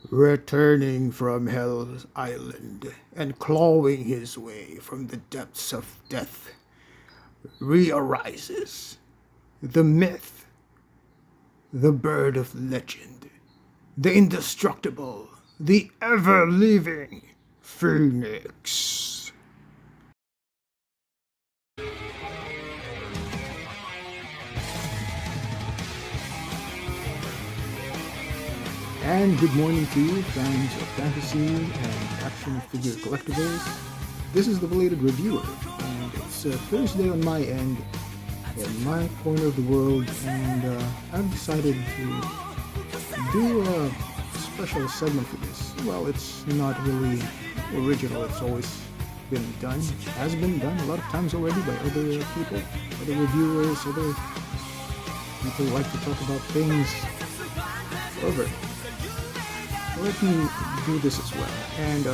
Returning from Hell's Island and clawing his way from the depths of death, re-arises the myth, the bird of legend, the indestructible, the ever-living Phoenix. And good morning to you, fans of fantasy and action figure collectibles. This is the Belated Reviewer, and it's Thursday on my end, in my corner of the world, and I've decided to do a special segment for this. Well, it's not really original, it's always been done, has been done a lot of times already by other people, other reviewers, other people who like to talk about things. However, let me do this as well, and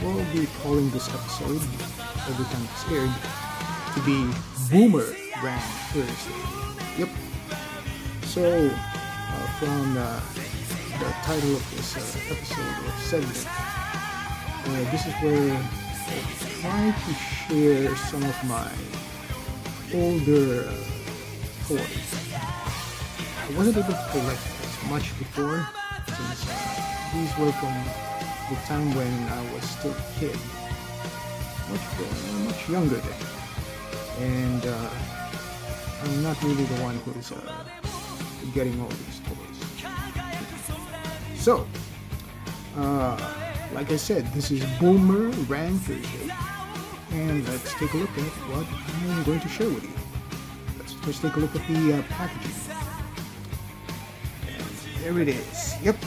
we'll be calling this episode, every time it's aired, to be Boomer Rant Thursday. Yep. So, from the title of this episode or segment, this is where I try to share some of my older toys. I wasn't able to collect as much before, since these were from the time when I was still a kid, much younger then, and I'm not really the one who's getting all these toys. So, like I said, this is Boomer Rant Thursday, and let's take a look at what I'm going to share with you. Let's first take a look at the packaging. And there it is. Yep.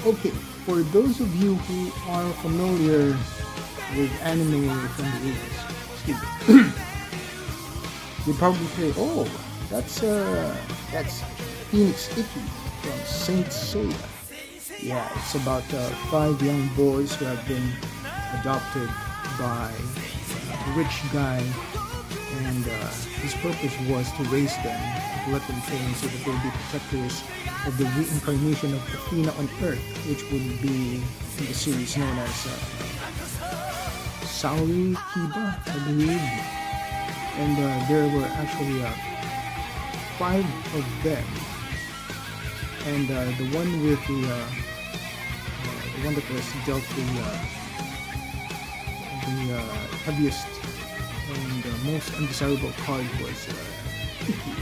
Okay, for those of you who are familiar with anime from the 80s, excuse me, you probably say, "Oh, that's Phoenix Ikki from Saint Seiya." Yeah, it's about 5 young boys who have been adopted by a rich guy, and his purpose was to raise them, to let them train so that they'll be protectors of the reincarnation of Athena on Earth, which would be in the series known as Saori Kiba, I believe. And there were actually 5 of them. And the one with the one that was dealt the heaviest and most undesirable card was Ikki.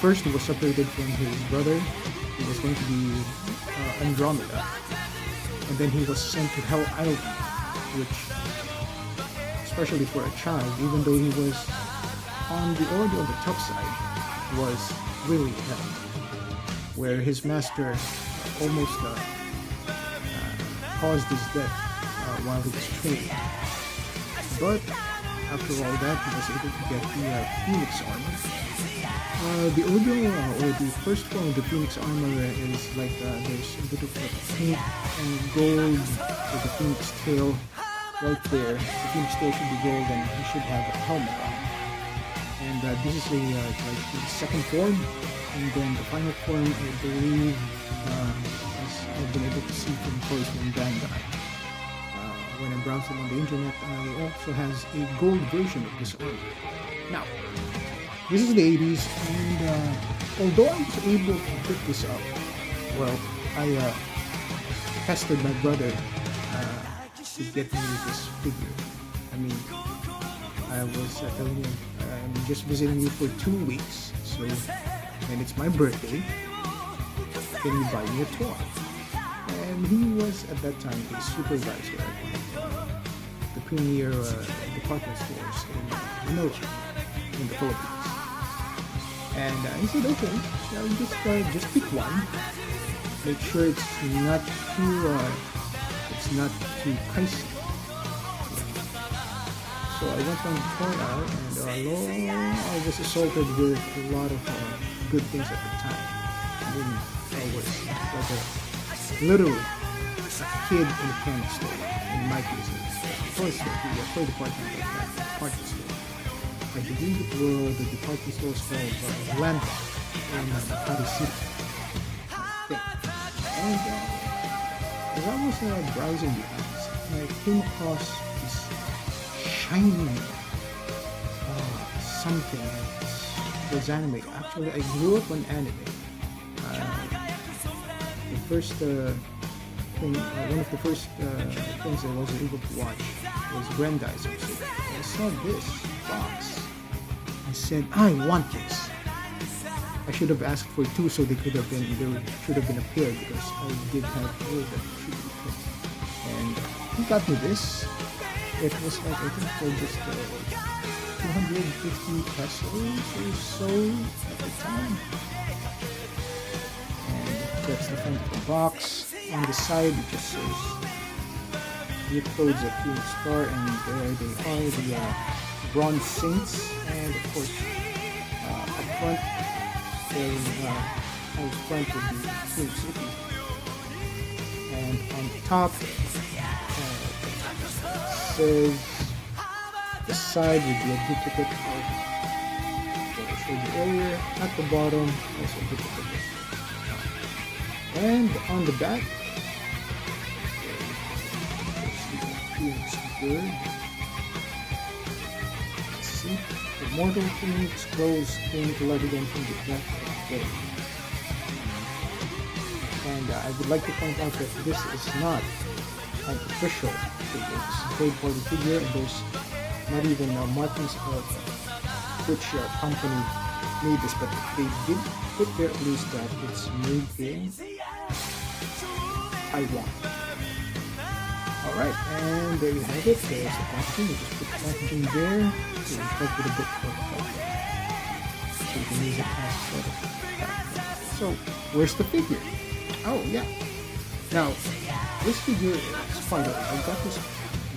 First, he was separated from his brother. He was going to be Andromeda, and then he was sent to Hell Island, which, especially for a child, even though he was on the tough side, was really hell, where his master almost caused his death while he was training. But after all that, he was able to get the Phoenix armor. The audio or the first form of the Phoenix armor is like there's a bit of pink and gold with the Phoenix tail right there. The Phoenix tail should be gold, and he should have a helmet on. And this is like the second form, and then the final form, I believe, as I've been able to see from toys from Bandai. When I'm browsing on the internet, it also has a gold version of this armor. Now, this is the 80s, and although I was able to pick this up, well, I pestered my brother to get me this figure. I mean, I was telling him, I'm just visiting you for 2 weeks, so, and it's my birthday, can you buy me a toy? And he was, at that time, a supervisor at the premier department stores in Manila, in the Philippines. And he said, okay, just pick one. Make sure it's not too pricey. So I went on the toy aisle, and I was assaulted with a lot of good things at the time. I mean, I was literally a kid in a candy store. In my case, it's a toy store, the toy department of that department store. I believe it was the department store called Landmark in Makati City, I think. And as I was browsing the apps, I came across this shiny something. It's anime. Actually, I grew up on anime. The first thing, one of the first things I was able to watch was Grandizer. So I saw this box. I said, I want this. I should have asked for two, so there should have been a pair, because I did have two that should be paired. And he got me this. It was like, I think for just 250 pesos or so at the time. And that's the front of the box. On the side, it just says the codes of Phoenix Star, and there they are, the Bronze Saints, and of course up front, out front would be Phoenix City, and on top says the side would be a duplicate of what I showed you earlier. At the bottom, also a duplicate. And on the back, Phoenix Bird. Let's see. The mortal Phoenix grows came to life again from the death of day. And I would like to point out that this is not an official figure. It's a third-party figure, and there's not even markings of which company made this, but they did put there at least that it's made in Taiwan. Alright, and there you have it. There's the packaging. You just put the packaging there to infect with a bit of so you can use it as sort of packaging. So, where's the figure? Oh, yeah. Now, this figure is quite old. I got this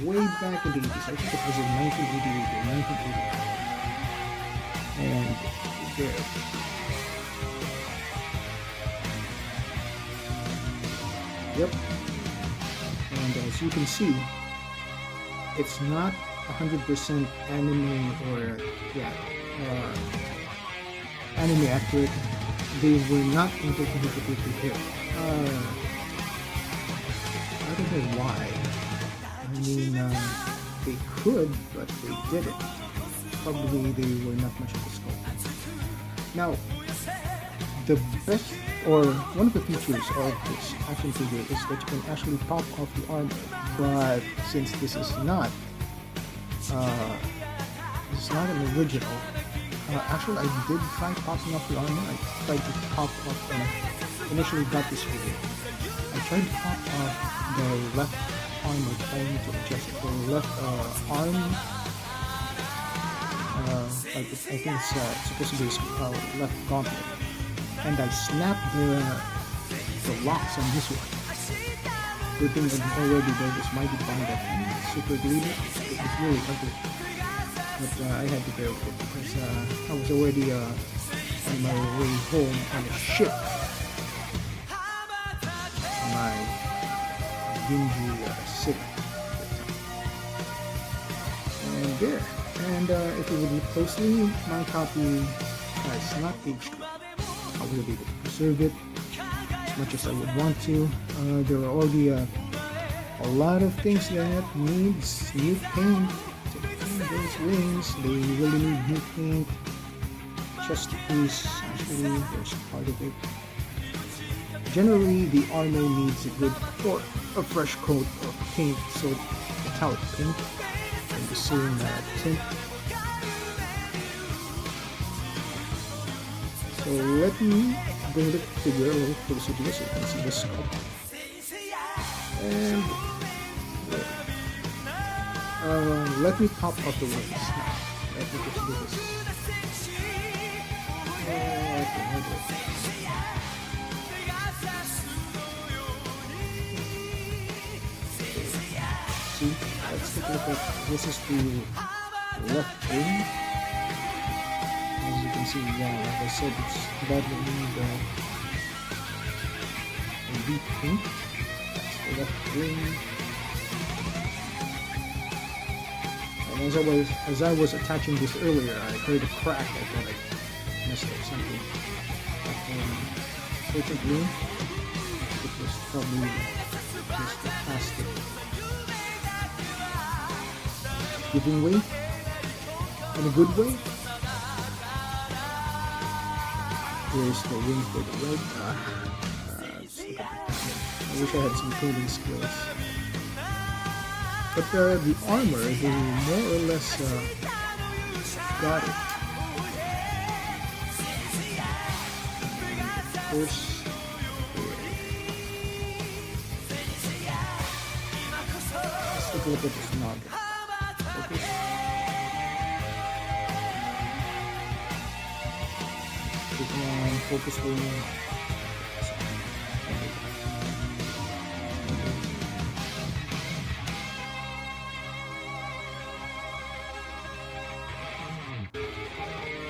way back in the 80s. I think it was in 1988 or 1989. And there. Yep. And as you can see, it's not 100% anime or anime accurate. They were not able to make it with here. I don't know why. I mean, they could, but they didn't. Probably they were not much of a sculptor. Now, the best, or one of the features of this action figure is that you can actually pop off the armor. But since this is not an original, actually I did try popping off the armor. I tried to pop off when I initially got this figure. I tried to pop off the left armor, trying to adjust the left arm. I think it's supposed to be left gauntlet. And I snapped the locks on this one. Good thing that already there was mighty bond that super glued it. It was really ugly. But I had to bear with it because I was already on my way home on a ship. My dingy city. And there. And if you would look closely, my copy has not aged well. I will be able to preserve it as much as I would want to. There are already a lot of things that needs new paint. To paint those wings, they really need new paint. Chest piece, actually, there's part of it. Generally, the armor needs a fresh coat of paint, so metallic paint. And the same tint. So let me bring the figure a little closer to this so you can see the sculpt. And let me pop off the wings now. Let me just do this. See, let's take a look at this is the left wing. As you can see, yeah, like I said, it's badly need a deep paint. That's the left wing. And as I was attaching this earlier, I heard a crack. I thought I messed up something. But fortunately, it was probably just fantastic. Giving way in a good way. Here's the wing for the red. I wish I had some coding skills. But the armor, they more or less got it. Of course, let's take a look at this noggin. Focus. Come on, focus for me.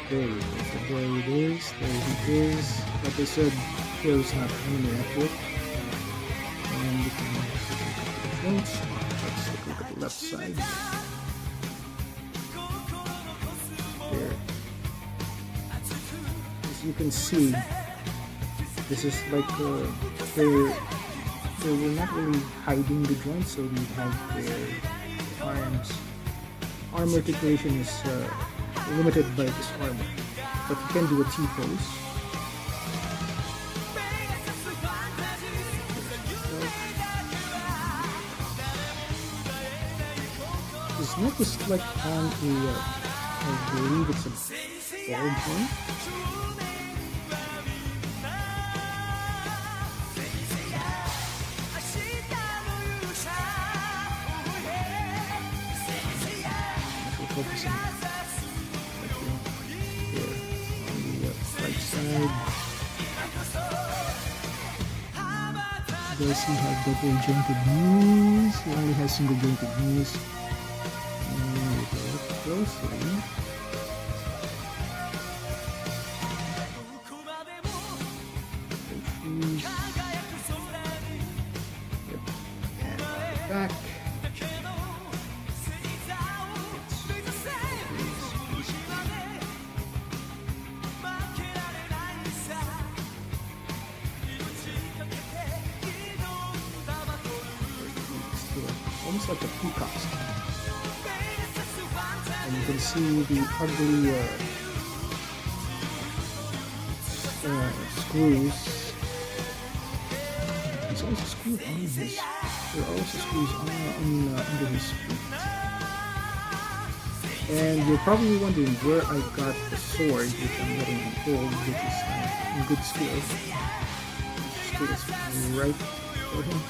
There he is. There it is. There he is. Like I said, here is not enemy accurate. And we can look at the fronts. Let's take a look at the left side. There. As you can see, this is like they were not really hiding the joints, so you have their arms. Arm articulation is limited by this armor, but you can do a T-pose. It's not just like on a, I believe it's a ball joint. Focusing here on the right side. Does he have double jointed knees? He only has single jointed knees. And we look closely. Yep. And on the back. Almost like a peacock skin. And you can see the ugly screws. There's also screws on his. There are also screws under his feet. And you're probably wondering where I got the sword, which I'm letting him hold, which is in good skill. Skill is right for him.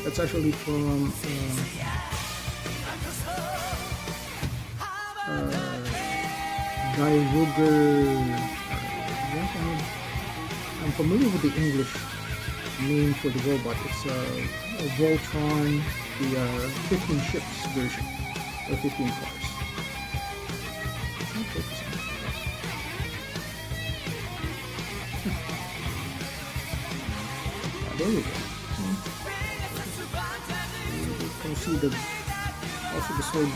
That's actually from Guy Ruger. I'm familiar with the English name for the robot. It's a Voltron, the 15 ships version, or 15 cars. There we go. You can see the also the sword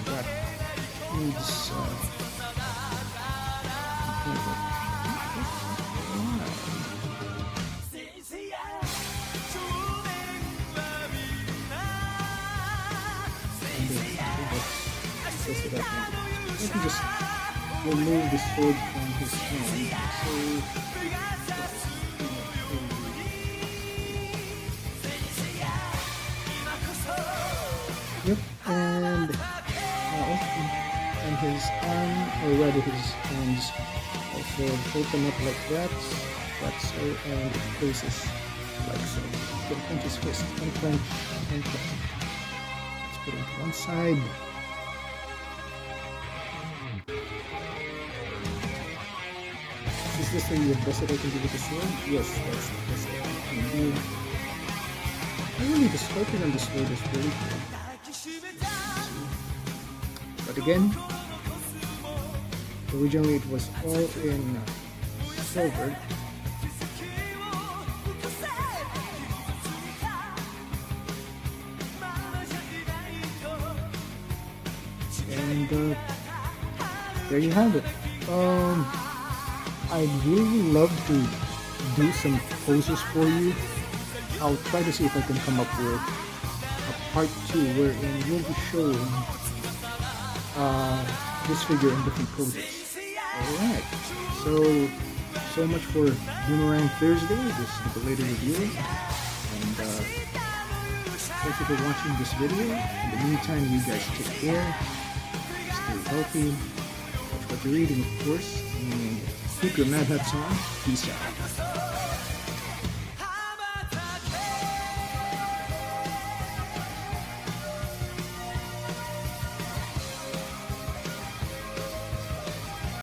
that needs let me just remove the sword from his hand. Yep, and his arm, or rather his hands, also open up like that, so, and it faces like so. You can clench his fist, unclench, and clench. Let's put it to one side. Is this the best that I can do with the sword? Yes, that's the best that I can do. Really, the sculpting on the sword is really good. But again, originally it was all in silver. And there you have it. I'd really love to do some poses for you I'll try to see if I can come up with a part 2 wherein we'll be showing this figure in different projects. Alright, so much for Boomerang Thursday. This is the Belated review, and thank you for watching this video. In the meantime, you guys take care, stay healthy, watch what you're reading, of course, and keep your mad hats on. Peace out.